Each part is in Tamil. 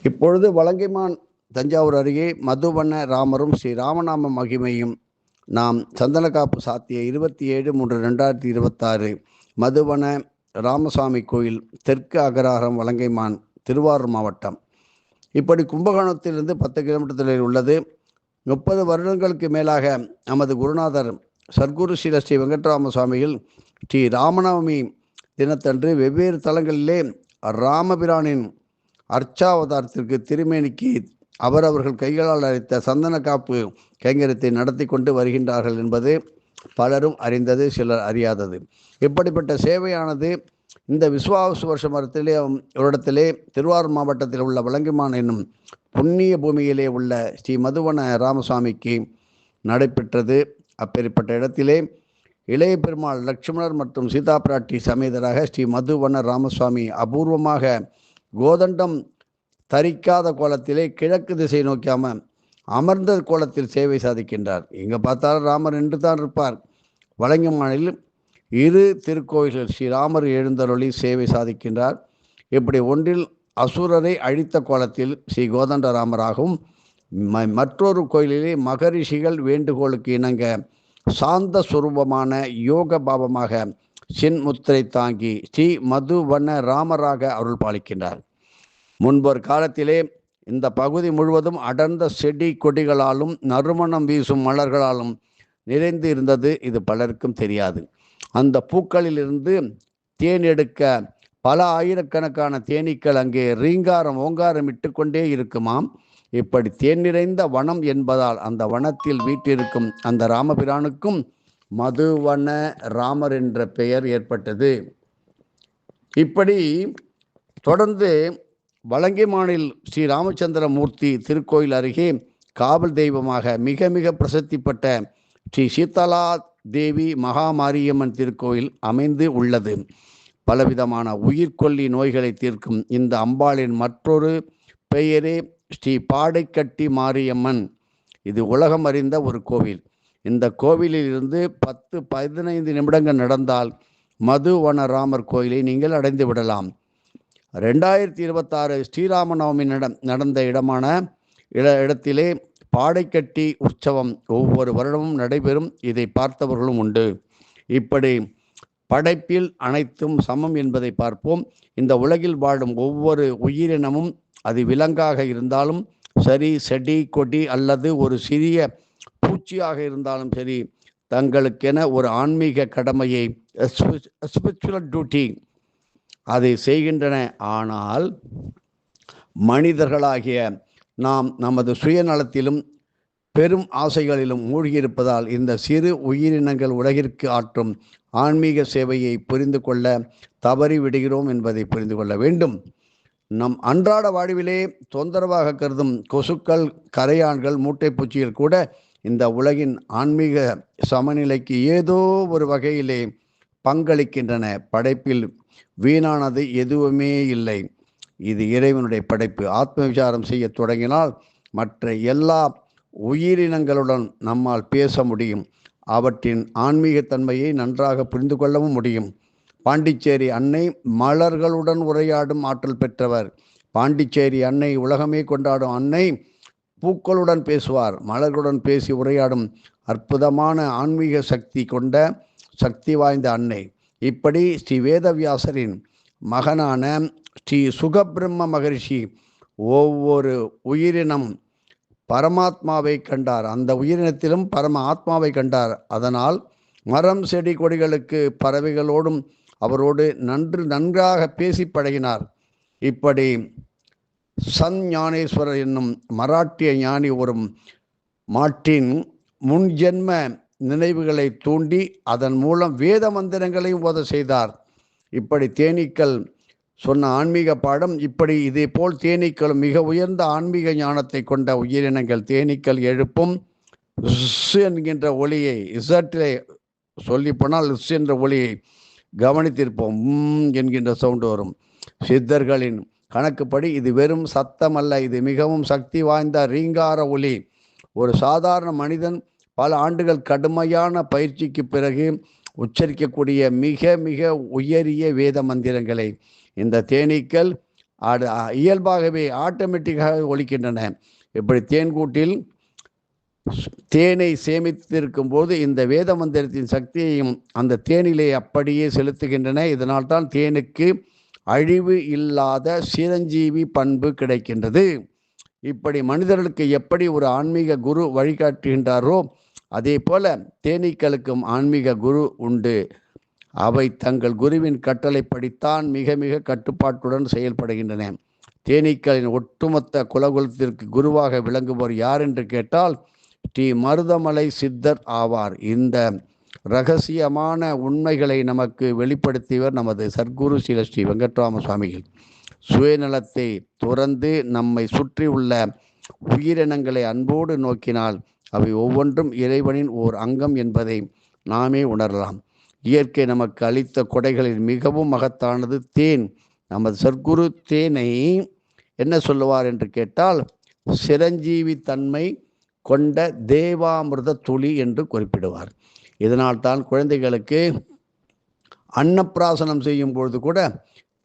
இப்பொழுது வலங்கைமான் தஞ்சாவூர் அருகே மதுவண்ண ராமரும் ஸ்ரீ ராமநாம மகிமையும் நாம் சந்தனக்காப்பு சாத்திய 27/3/2026 மதுவன ராமசாமி கோயில், தெற்கு அகராரம், வலங்கைமான், திருவாரூர் மாவட்டம். இப்படி கும்பகோணத்திலிருந்து 10 கிலோமீட்டர் தொலைவில் உள்ளது. 30 வருடங்களுக்கு மேலாக நமது குருநாதர் சர்க்குரு ஸ்ரீ வெங்கட்ராம சுவாமிகள் ஸ்ரீ ராமநவமி தினத்தன்று வெவ்வேறு தலங்களிலே ராமபிரானின் அர்ச்சாவதாரத்திற்கு திருமேனிக்கு அவர்கள் கைகளால் அளித்த சந்தன காப்பு கைங்கரியத்தை நடத்தி கொண்டு வருகின்றார்கள் என்பது பலரும் அறிந்தது, சிலர் அறியாதது. இப்படிப்பட்ட சேவையானது இந்த விஸ்வாவசு வருஷ மரத்திலே ஒரு இடத்திலே திருவாரூர் மாவட்டத்தில் உள்ள வலங்கைமான் என்னும் புண்ணிய பூமியிலே உள்ள ஸ்ரீ மதுவன ராமசாமிக்கு நடைபெற்றது. அப்பேற்பட்ட இடத்திலே இளைய பெருமாள் லட்சுமணர் மற்றும் சீதா பிராட்டி சமேதராக ஸ்ரீ மதுவன ராமசுவாமி அபூர்வமாக கோதண்டம் தரிக்காத கோலத்திலே கிழக்கு திசை நோக்காம அமர்ந்த கோலத்தில் சேவை சாதிக்கின்றார். இங்கே பார்த்தாலும் ராமர் என்று தான் இருப்பார். வலங்கைமானில் 2 திருக்கோயில்கள் ஸ்ரீராமர் எழுந்தருளி சேவை சாதிக்கின்றார். இப்படி ஒன்றில் அசுரரை அழித்த கோலத்தில் ஸ்ரீ கோதண்ட ராமராகவும், மற்றொரு கோயிலிலே மகரிஷிகள் வேண்டுகோளுக்கு இணங்க சாந்த சுரூபமான யோக பாவமாக சின்முத்திரை தாங்கி ஸ்ரீ மதுவன ராமராக அருள் பாலிக்கின்றார். முன்பொரு காலத்திலே இந்த பகுதி முழுவதும் அடர்ந்த செடி கொடிகளாலும் நறுமணம் வீசும் மலர்களாலும் நிறைந்து இருந்தது. இது பலருக்கும் தெரியாது. அந்த பூக்களிலிருந்து தேன் எடுக்க பல ஆயிரக்கணக்கான தேனீக்கள் அங்கே ரீங்காரம் ஓங்காரம் இட்டு கொண்டே இருக்குமாம். இப்படி தேன் நிறைந்த வனம் என்பதால் அந்த வனத்தில் வீட்டிருக்கும் அந்த ராமபிரானுக்கும் மதுவன ராமர் என்ற பெயர் ஏற்பட்டது. இப்படி தொடர்ந்து வலங்கைமானில் ஸ்ரீ ராமச்சந்திரமூர்த்தி திருக்கோயில் அருகே காவல் தெய்வமாக மிக மிக பிரசித்தி பெற்ற ஸ்ரீ சீதலா தேவி மகாமாரியம்மன் திருக்கோயில் அமைந்து உள்ளது. பலவிதமான உயிர்கொல்லி நோய்களை தீர்க்கும் இந்த அம்பாளின் மற்றொரு பெயரே ஸ்ரீ பாடைக்கட்டி மாரியம்மன். இது உலகம் அறிந்த ஒரு கோவில். இந்த கோவிலில் இருந்து 10-15 நிமிடங்கள் நடந்தால் மதுவன ராமர் கோயிலை நீங்கள் அடைந்து விடலாம். 2026 ஸ்ரீராமநவமி நடந்த இடத்திலே பாடைக்கட்டி உற்சவம் ஒவ்வொரு வருடமும் நடைபெறும். இதை பார்த்தவர்களும் உண்டு. இப்படி படைப்பில் அனைத்தும் சமம் என்பதை பார்ப்போம். இந்த உலகில் வாழும் ஒவ்வொரு உயிரினமும், அது விலங்காக இருந்தாலும் சரி, செடி கொடி அல்லது ஒரு சிறிய பூச்சியாக இருந்தாலும் சரி, தங்களுக்கென ஒரு ஆன்மீக கடமையை, ஸ்பிரிச்சுவல் டியூட்டி, அதை செய்கின்றன. ஆனால் மனிதர்களாகிய நாம் நமது சுயநலத்திலும் பெரும் ஆசைகளிலும் மூழ்கியிருப்பதால் இந்த சிறு உயிரினங்கள் உலகிற்கு ஆற்றும் ஆன்மீக சேவையை புரிந்து கொள்ள தவறி விடுகிறோம் என்பதை புரிந்து கொள்ள வேண்டும். நம் அன்றாட வாழ்விலே தொந்தரவாக கருதும் கொசுக்கள், கரையான்கள், மூட்டைப்பூச்சிகள் கூட இந்த உலகின் ஆன்மீக சமநிலைக்கு ஏதோ ஒரு வகையிலே பங்களிக்கின்றன. படைப்பில் வீணானது எதுவுமே இல்லை. இது இறைவனுடைய படைப்பு. ஆத்ம விசாரம் செய்ய தொடங்கினால் மற்ற எல்லா உயிரினங்களுடன் நம்மால் பேச முடியும். அவற்றின் ஆன்மீகத்தன்மையை நன்றாக புரிந்து கொள்ளவும் முடியும். பாண்டிச்சேரி அன்னை மலர்களுடன் உரையாடும் ஆற்றல் பெற்றவர். பாண்டிச்சேரி அன்னை உலகமே கொண்டாடும் அன்னை பூக்களுடன் பேசுவார். மலர்களுடன் பேசி உரையாடும் அற்புதமான ஆன்மீக சக்தி கொண்ட சக்தி வாய்ந்த அன்னை. இப்படி ஸ்ரீ வேதவியாசரின் மகனான ஸ்ரீ சுகபிரம்ம மகரிஷி ஒவ்வொரு உயிரினம் பரமாத்மாவை கண்டார். அந்த உயிரினத்திலும் பரம ஆத்மாவை கண்டார். அதனால் மரம், செடி, கொடிகளுக்கு, பறவைகளோடும் அவரோடு நன்றாக பேசி பழகினார். இப்படி சன் ஞானேஸ்வரர் என்னும் மராட்டிய ஞானி ஒரு மாட்டின் முன்ஜென்ம நினைவுகளை தூண்டி அதன் மூலம் வேத மந்திரங்களையும் ஓத செய்தார். இப்படி தேனீக்கள் சொன்ன ஆன்மீக பாடம் இப்படி. இதே போல் தேனீக்களும் மிக உயர்ந்த ஆன்மீக ஞானத்தை கொண்ட உயிரினங்கள். தேனீக்கள் எழுப்பும் என்கின்ற ஒளியை, இசட்டிலே சொல்லி போனால் என்ற ஒளியை கவனித்திருப்போம். என்கின்ற சவுண்டு வரும். சித்தர்களின் கணக்குப்படி இது வெறும் சத்தம் அல்ல, இது மிகவும் சக்தி வாய்ந்த ரீங்கார ஒளி. ஒரு சாதாரண மனிதன் பல ஆண்டுகள் கடுமையான பயிற்சிக்கு பிறகு உச்சரிக்கக்கூடிய மிக மிக உயரிய வேத மந்திரங்களை இந்த தேனீக்கள் இயல்பாகவே ஆட்டோமேட்டிக்காக ஒலிக்கின்றன. இப்படி தேன்கூட்டில் தேனை சேமித்திருக்கும் போது இந்த வேத மந்திரத்தின் சக்தியையும் அந்த தேனிலே அப்படியே செலுத்துகின்றன. இதனால் தான் தேனுக்கு அழிவு இல்லாத சிரஞ்சீவி பண்பு கிடைக்கின்றது. இப்படி மனிதர்களுக்கு எப்படி ஒரு ஆன்மீக குரு வழிகாட்டுகின்றாரோ அதே போல தேனீக்களுக்கும் ஆன்மீக குரு உண்டு. அவை தங்கள் குருவின் கட்டளைப்படித்தான் மிக மிக கட்டுப்பாட்டுடன் செயல்படுகின்றன. தேனீக்களின் ஒட்டுமொத்த குலகுலத்திற்கு குருவாக விளங்குவோர் யார் என்று கேட்டால் ஸ்ரீ மருதமலை சித்தர் ஆவார். இந்த இரகசியமான உண்மைகளை நமக்கு வெளிப்படுத்தியவர் நமது சர்க்குரு ஸ்ரீ வெங்கட்ராம சுவாமிகள். சுயநலத்தை துறந்து நம்மை சுற்றி உள்ள உயிரினங்களை அன்போடு நோக்கினால் அவை ஒவ்வொன்றும் இறைவனின் ஓர் அங்கம் என்பதை நாமே உணரலாம். இயற்கை நமக்கு அளித்த கொடைகளில் மிகவும் மகத்தானது தேன். நமது சர்க்குரு தேனை என்ன சொல்லுவார் என்று கேட்டால் சிரஞ்சீவி தன்மை கொண்ட தேவாமிர்த துளி என்று குறிப்பிடுவார். இதனால் தான் குழந்தைகளுக்கு அன்னப்பிராசனம் செய்யும் பொழுது கூட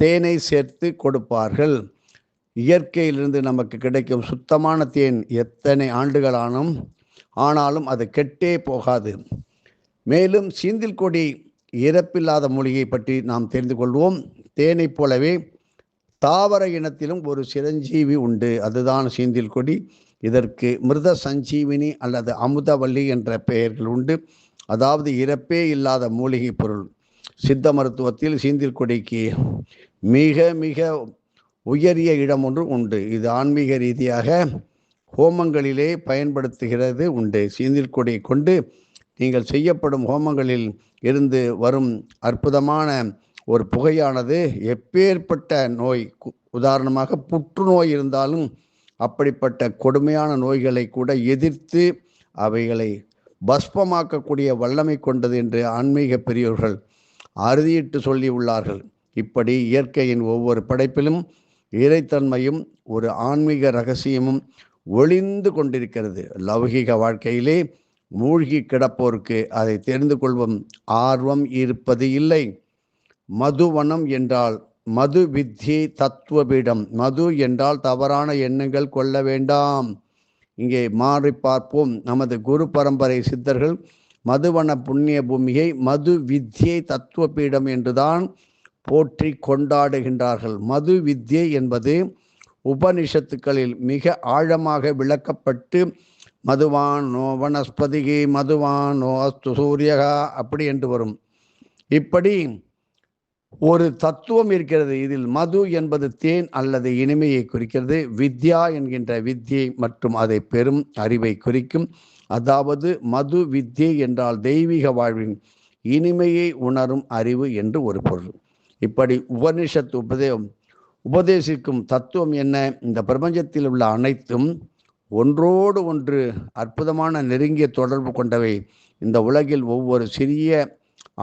தேனை சேர்த்து கொடுப்பார்கள். இயற்கையிலிருந்து நமக்கு கிடைக்கும் சுத்தமான தேன் எத்தனை ஆனாலும் அது கெட்டே போகாது. மேலும் சீந்தில் கொடி இறப்பில்லாத மூலிகை பற்றி நாம் தெரிந்து கொள்வோம். தேனை போலவே தாவர இனத்திலும் ஒரு சிரஞ்சீவி உண்டு, அதுதான் சீந்தில் கொடி. இதற்கு மிருத சஞ்சீவினி அல்லது அமுதவல்லி என்ற பெயர்கள் உண்டு. அதாவது இறப்பே இல்லாத மூலிகை பொருள். சித்த மருத்துவத்தில் சீந்தில் கொடிக்கு மிக மிக உயரிய இடம் ஒன்று உண்டு. இது ஆன்மீக ரீதியாக ஹோமங்களிலே பயன்படுத்துகிறது உண்டு. சீந்தில் கொடியை கொண்டு நீங்கள் செய்யப்படும் ஹோமங்களில் இருந்து வரும் அற்புதமான ஒரு புகையானது எப்பேற்பட்ட நோய், உதாரணமாக புற்றுநோய் இருந்தாலும் அப்படிப்பட்ட கொடுமையான நோய்களை கூட எதிர்த்து அவைகளை பஸ்பமாக்கக்கூடிய வல்லமை கொண்டது என்று ஆன்மீக பெரியோர்கள் அறுதியிட்டு சொல்லி உள்ளார்கள். இப்படி இயற்கையின் ஒவ்வொரு படைப்பிலும் இறைத்தன்மையும் ஒரு ஆன்மீக ரகசியமும் ஒளிந்து கொண்டிருக்கிறது. லௌகிக வாழ்க்கையிலே மூழ்கி கிடப்போருக்கு அதை தெரிந்து கொள்வோம் ஆர்வம் இருப்பது இல்லை. மதுவனம் என்றால் மது வித்யை தத்துவபீடம். மது என்றால் தவறான எண்ணங்கள் கொள்ள வேண்டாம். இங்கே மாறி பார்ப்போம். நமது குரு பரம்பரை சித்தர்கள் மதுவன புண்ணிய பூமியை மது வித்யை தத்துவபீடம் என்றுதான் போற்றி கொண்டாடுகின்றார்கள். மது வித்யை என்பது உபனிஷத்துக்களில் மிக ஆழமாக விளக்கப்பட்டு மதுவானோ வனஸ்பதிகி மதுவானோ அஸ்து சூரியகா அப்படி என்று வரும். இப்படி ஒரு தத்துவம் இருக்கிறது. இதில் மது என்பது தேன் அல்லது இனிமையை குறிக்கிறது. வித்யா என்கின்ற வித்யை மற்றும் அதை பெரும் அறிவை குறிக்கும். அதாவது மது வித்யை என்றால் தெய்வீக வாழ்வின் இனிமையை உணரும் அறிவு என்று ஒரு பொருள். இப்படி உபனிஷத் உபதேசிக்கும் தத்துவம் என்ன? இந்த பிரபஞ்சத்தில் உள்ள அனைத்தும் ஒன்றோடு ஒன்று அற்புதமான நெருங்கிய தொடர்பு கொண்டவை. இந்த உலகில் ஒவ்வொரு சிறிய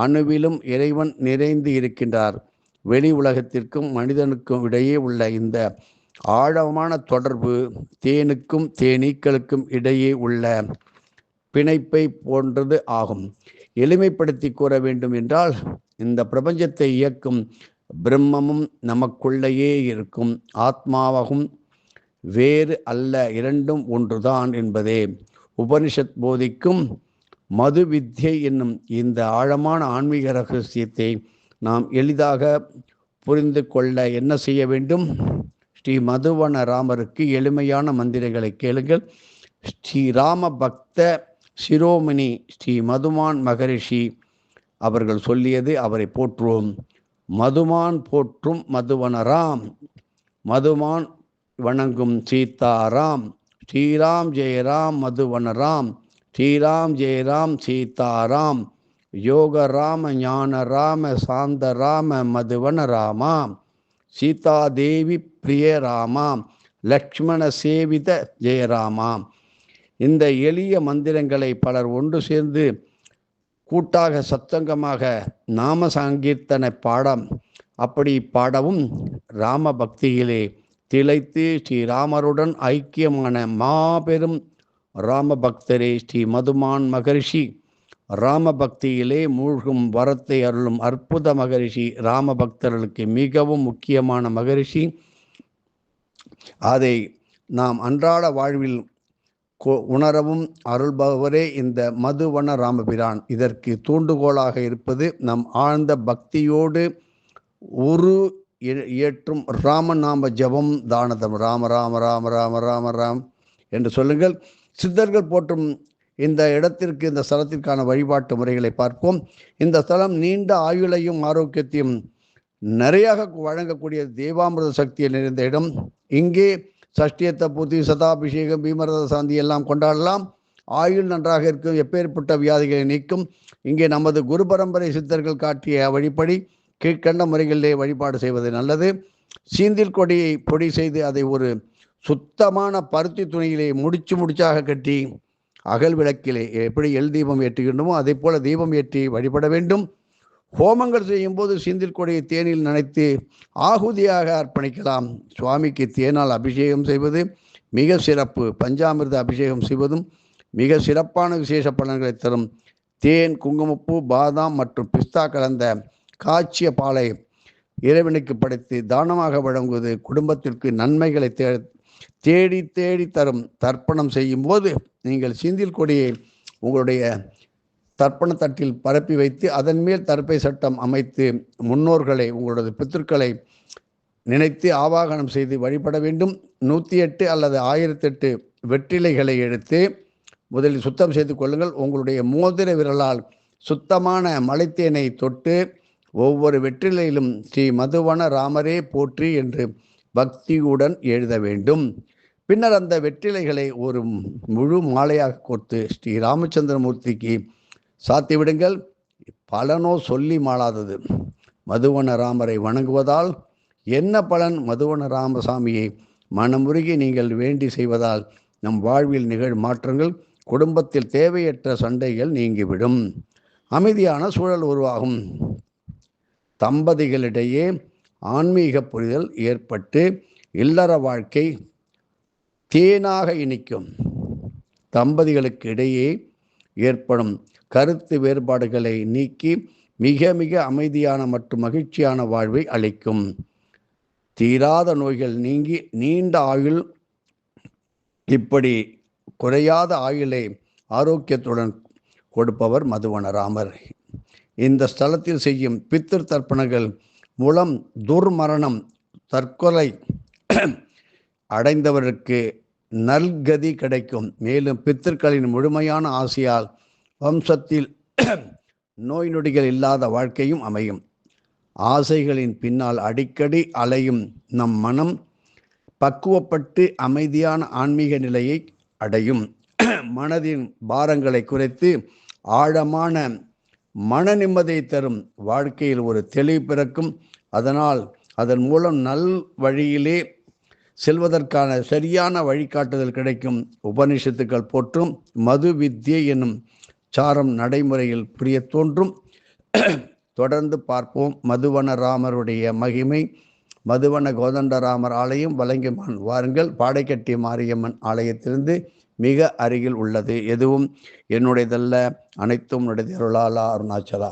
அணுவிலும் இறைவன் நிறைந்து இருக்கின்றார். வெளி உலகத்திற்கும் மனிதனுக்கும் இடையே உள்ள இந்த ஆழமான தொடர்பு தேனுக்கும் தேனீக்களுக்கும் இடையே உள்ள பிணைப்பை போன்றது ஆகும். எளிமைப்படுத்தி கூற வேண்டும் என்றால் இந்த பிரபஞ்சத்தை இயக்கும் பிரம்மமும் நமக்குள்ளேயே இருக்கும் ஆத்மாவாகும் வேறு அல்ல, இரண்டும் ஒன்றுதான் என்பதே உபனிஷத் போதிக்கும் மது வித்யை என்னும் இந்த ஆழமான ஆன்மீக ரகசியத்தை நாம் எளிதாக புரிந்து கொள்ள என்ன செய்ய வேண்டும்? ஸ்ரீ மதுவன ராமருக்கு எளிமையான மந்திரங்களை கேளுங்கள். ஸ்ரீ ராம பக்த சிரோமணி ஸ்ரீ மதுமான் மகரிஷி அவர்கள் சொல்லியது, அவரை போற்றுவோம். மதுமான் போற்றும் மதுவனராம், மதுமான் வணங்கும் சீதாராம். ஸ்ரீராம் ஜெயராம் மதுவனராம், ஸ்ரீராம் ஜெயராம் சீதாராம். யோக ராம ஞான ராம சாந்த ராம மதுவன ராமா. சீதாதேவி பிரிய ராமா, லக்ஷ்மண சேவித ஜெயராமா. இந்த எளிய மந்திரங்களை பலர் ஒன்று சேர்ந்து கூட்டாக சத்தங்கமாக நாம சங்கீர்த்தனை அப்படி பாடவும் ராம பக்தியிலே திளைத்து ஸ்ரீராமருடன் ஐக்கியமான மாபெரும் ராம பக்தரே ஸ்ரீ மதுமான் மகரிஷி. ராம பக்தியிலே மூழ்கும் வரத்தை அருளும் அற்புத மகரிஷி. ராம பக்தர்களுக்கு மிகவும் முக்கியமான மகரிஷி. அதை நாம் அன்றாட வாழ்வில் உணரவும் அருள்பவரே இந்த மதுவன ராமபிரான். இதற்கு தூண்டுகோலாக இருப்பது நம் ஆழ்ந்த பக்தியோடு ஒரு இயற்றும் ராமநாம ஜபம் தானதம். ராம ராம ராம ராம ராம ராம் என்று சொல்லுங்கள். சித்தர்கள் போற்றும் இந்த இடத்திற்கு, இந்த ஸ்தலத்திற்கான வழிபாட்டு முறைகளை பார்ப்போம். இந்த ஸ்தலம் நீண்ட ஆயுளையும் ஆரோக்கியத்தையும் நிறையாக வழங்கக்கூடிய தேவாமிர்த சக்தியை நிறைந்த இடம். இங்கே சஷ்டியத்த பூர்த்தி, சதாபிஷேகம், பீமரத சாந்தி எல்லாம் கொண்டாடலாம். ஆயுள் நன்றாக இருக்கும், எப்பேற்பட்ட வியாதிகளை நீக்கும். இங்கே நமது குரு பரம்பரை சித்தர்கள் காட்டிய வழிப்படி கீழ்கண்ட முறைகளிலே வழிபாடு செய்வது நல்லது. சீந்தில் கொடியை பொடி செய்து அதை ஒரு சுத்தமான பருத்தி துணியிலே முடிச்சாக கட்டி அகல் விளக்கிலே எப்படி எல் தீபம் ஏற்றுகின்றமோ அதே போல தீபம் ஏற்றி வழிபட வேண்டும். ஹோமங்கள் செய்யும் போது சீந்தில் கொடியை தேனில் நனைத்து ஆகுதியாக அர்ப்பணிக்கலாம். சுவாமிக்கு தேனால் அபிஷேகம் செய்வது மிக சிறப்பு. பஞ்சாமிர்த அபிஷேகம் செய்வதும் மிக சிறப்பான விசேஷ பலன்களை தரும். தேன், குங்குமப்பூ, பாதாம் மற்றும் பிஸ்தா கலந்த காய்ச்சிய பாலை இறைவனுக்கு படைத்து தானமாக வழங்குவது குடும்பத்திற்கு நன்மைகளை தேடி தேடி தரும். தர்ப்பணம் செய்யும் போது நீங்கள் சீந்தில் கொடியை உங்களுடைய தர்ப்பண தட்டில் பரப்பி வைத்து அதன் மேல் தர்ப்பை சட்டம் அமைத்து முன்னோர்களை, உங்களது பித்திருக்களை நினைத்து ஆவாகனம் செய்து வழிபட வேண்டும். 108 அல்லது 1008 வெற்றிலைகளை எடுத்து முதலில் சுத்தம் செய்து கொள்ளுங்கள். உங்களுடைய மோதிர விரலால் சுத்தமான மலைத்தேனை தொட்டு ஒவ்வொரு வெற்றிலையிலும் ஸ்ரீ மதுவன ராமரே போற்றி என்று பக்தியுடன் எழுத வேண்டும். பின்னர் அந்த வெற்றிலைகளை ஒரு முழு மாலையாக கோர்த்து ஸ்ரீ ராமச்சந்திரமூர்த்திக்கு சாத்திவிடுங்கள். பலனோ சொல்லி மாளாதது. மதுவன ராமரை வணங்குவதால் என்ன பலன்? மதுவன ராமசாமியை மனமுருகி நீங்கள் வேண்டி செய்வதால் நம் வாழ்வில் நிகழும் மாற்றங்கள், குடும்பத்தில் தேவையற்ற சண்டைகள் நீங்கிவிடும், அமைதியான சூழல் உருவாகும், தம்பதிகளிடையே ஆன்மீக புரிதல் ஏற்பட்டு இல்லற வாழ்க்கை தேனாக இனிக்கும். தம்பதிகளுக்கு இடையே ஏற்படும் கருத்து வேறுபாடுகளை நீக்கி மிக மிக அமைதியான மற்றும் மகிழ்ச்சியான வாழ்வை அளிக்கும். தீராத நோய்கள் நீங்கி நீண்ட ஆயுள், இப்படி குறையாத ஆயுளை ஆரோக்கியத்துடன் கொடுப்பவர் மதுவன ராமர். இந்த ஸ்தலத்தில் செய்யும் பித்திரு தர்ப்பணங்கள் மூலம் துர்மரணம், தற்கொலை அடைந்தவருக்கு நல்கதி கிடைக்கும். மேலும் பித்திருக்களின் முழுமையான ஆசையால் வம்சத்தில் நோய் நொடிகள் இல்லாத வாழ்க்கையும் அமையும். ஆசைகளின் பின்னால் அடிக்கடி அலையும் நம் மனம் பக்குவப்பட்டு அமைதியான ஆன்மீக நிலையை அடையும். மனதின் பாரங்களை குறைத்து ஆழமான மன நிம்மதியை தரும். வாழ்க்கையில் ஒரு தெளிவு பிறக்கும். அதன் மூலம் நல் வழியிலே செல்வதற்கான சரியான வழிகாட்டுதல் கிடைக்கும். உபனிஷத்துக்கள் போற்றும் மது வித்யை என்னும் சாரம் நடைமுறையில் புரிய தோன்றும். தொடர்ந்து பார்ப்போம். மதுவன ராமருடைய மகிமை. மதுவன கோதண்டராமர் ஆலயம் வலங்கைமான் வாருங்கள். பாடைக்கட்டி மாரியம்மன் ஆலயத்திலிருந்து மிக அருகில் உள்ளது. எதுவும் என்னுடையதல்ல, அனைத்தும் உடையதருளாலா அருணாச்சலா.